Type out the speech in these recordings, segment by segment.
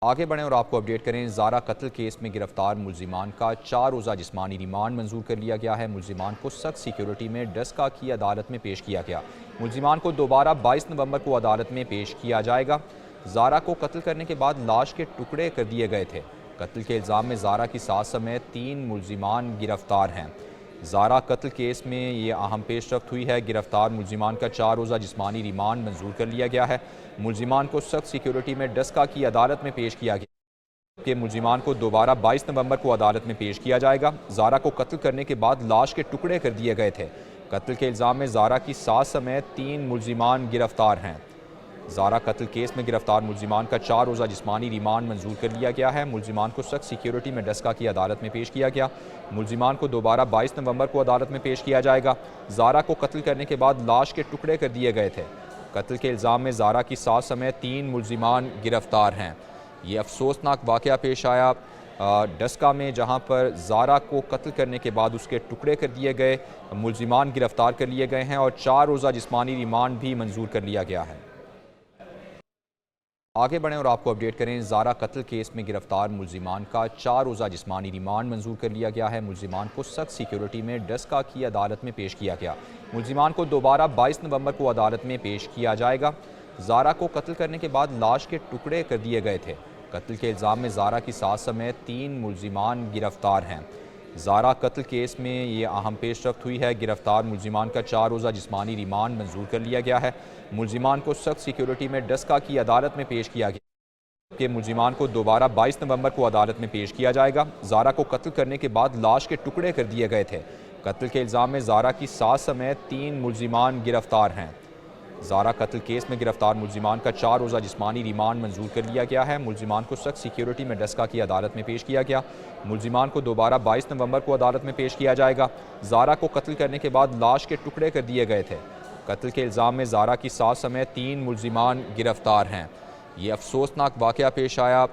आगे बढ़ें और आपको अपडेट करें। ज़ारा कत्ल केस में गिरफ्तार मुल्जिमान का 4 रोज़ा जिस्मानी रिमांड मंजूर कर लिया गया है। मुल्जिमान को सख्त सिक्योरिटी में डस्का की अदालत में पेश किया गया। मुल्जिमान को दोबारा 22 नवंबर को अदालत में पेश किया जाएगा। ज़ारा को कत्ल करने के बाद लाश के टुकड़े कर दिए गए थे। कत्ल के इल्ज़ाम में ज़ारा की सास समेत 3 मुल्जिमान गिरफ्तार हैं। ज़ारा कत्ल केस में ये अहम पेशरफ्त हुई है। गिरफ्तार मुल्जिमान का 4 रोज़ा जिस्मानी रिमांड मंजूर कर लिया गया है। मुल्जिमान को सख्त सिक्योरिटी में डस्का की अदालत में पेश किया गया कि मुल्जिमान को दोबारा 22 नवंबर को अदालत में पेश किया जाएगा। ज़ारा को कत्ल करने के बाद लाश के टुकड़े कर दिए गए थे। कत्ल के इल्ज़ाम में ज़ारा की सास समेत 3 मुल्जिमान गिरफ्तार हैं। ज़ारा कत्ल केस में गिरफ्तार मुल्जिमान का 4 रोज़ा जिस्मानी रिमांड मंजूर कर लिया गया है। मुल्जिमान को सख्त सिक्योरिटी में डस्का की अदालत में पेश किया गया। मुल्जिमान को दोबारा 22 नवंबर को अदालत में पेश किया जाएगा। ज़ारा को कत्ल करने के बाद लाश के टुकड़े कर दिए गए थे। कत्ल के इल्ज़ाम में ज़ारा की सास समेत 3 मुल्जिमान गिरफ्तार हैं। ये अफसोसनाक वाक़या पेश आया डस्का में, जहां पर ज़ारा को कत्ल करने के बाद उसके टुकड़े कर दिए गए। मुल्जिमान गिरफ्तार कर लिए गए हैं और 4 रोज़ा जिस्मानी रिमांड भी मंजूर कर लिया गया है। आगे बढ़ें और आपको अपडेट करें। ज़ारा कत्ल केस में गिरफ्तार मुल्जिमान का 4 रोज़ा जिस्मानी रिमांड मंजूर कर लिया गया है। मुल्जिमान को सख्त सिक्योरिटी में डस्का की अदालत में पेश किया गया। मुल्जिमान को दोबारा 22 नवंबर को अदालत में पेश किया जाएगा। ज़ारा को कत्ल करने के बाद लाश के टुकड़े कर दिए गए थे। कत्ल के इल्ज़ाम में ज़ारा की सास समेत 3 मुल्जिमान गिरफ्तार हैं। ज़ारा कत्ल केस में ये अहम पेशरफ्त हुई है। गिरफ्तार मुल्जिमान का 4 रोज़ा जिस्मानी रिमांड मंजूर कर लिया गया है। मुल्जिमान को सख्त सिक्योरिटी में डस्का की अदालत में पेश किया गया कि मुल्जिमान को दोबारा 22 नवंबर को अदालत में पेश किया जाएगा। ज़ारा को कत्ल करने के बाद लाश के टुकड़े कर दिए गए थे। कत्ल के इल्ज़ाम में ज़ारा की सास समेत 3 मुल्जिमान गिरफ्तार हैं। ज़ारा कत्ल केस में गिरफ्तार मुल्जिमान का 4 रोज़ा जिस्मानी रिमांड मंजूर कर लिया गया है। मुल्जिमान को सख्त सिक्योरिटी में डस्का की अदालत में पेश किया गया। मुल्जिमान को दोबारा 22 नवंबर को अदालत में पेश किया जाएगा। ज़ारा को कत्ल करने के बाद लाश के टुकड़े कर दिए गए थे। कत्ल के इल्ज़ाम में ज़ारा की सास समेत 3 मुल्जिमान गिरफ्तार हैं। ये अफसोसनाक वाक़या पेश आया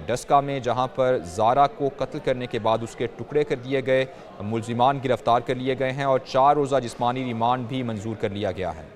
डस्का में, जहां पर ज़ारा को कत्ल करने के बाद उसके टुकड़े कर दिए गए। मुल्जिमान गिरफ्तार कर लिए गए हैं और 4 रोज़ा जिस्मानी रिमांड भी मंजूर कर लिया गया है।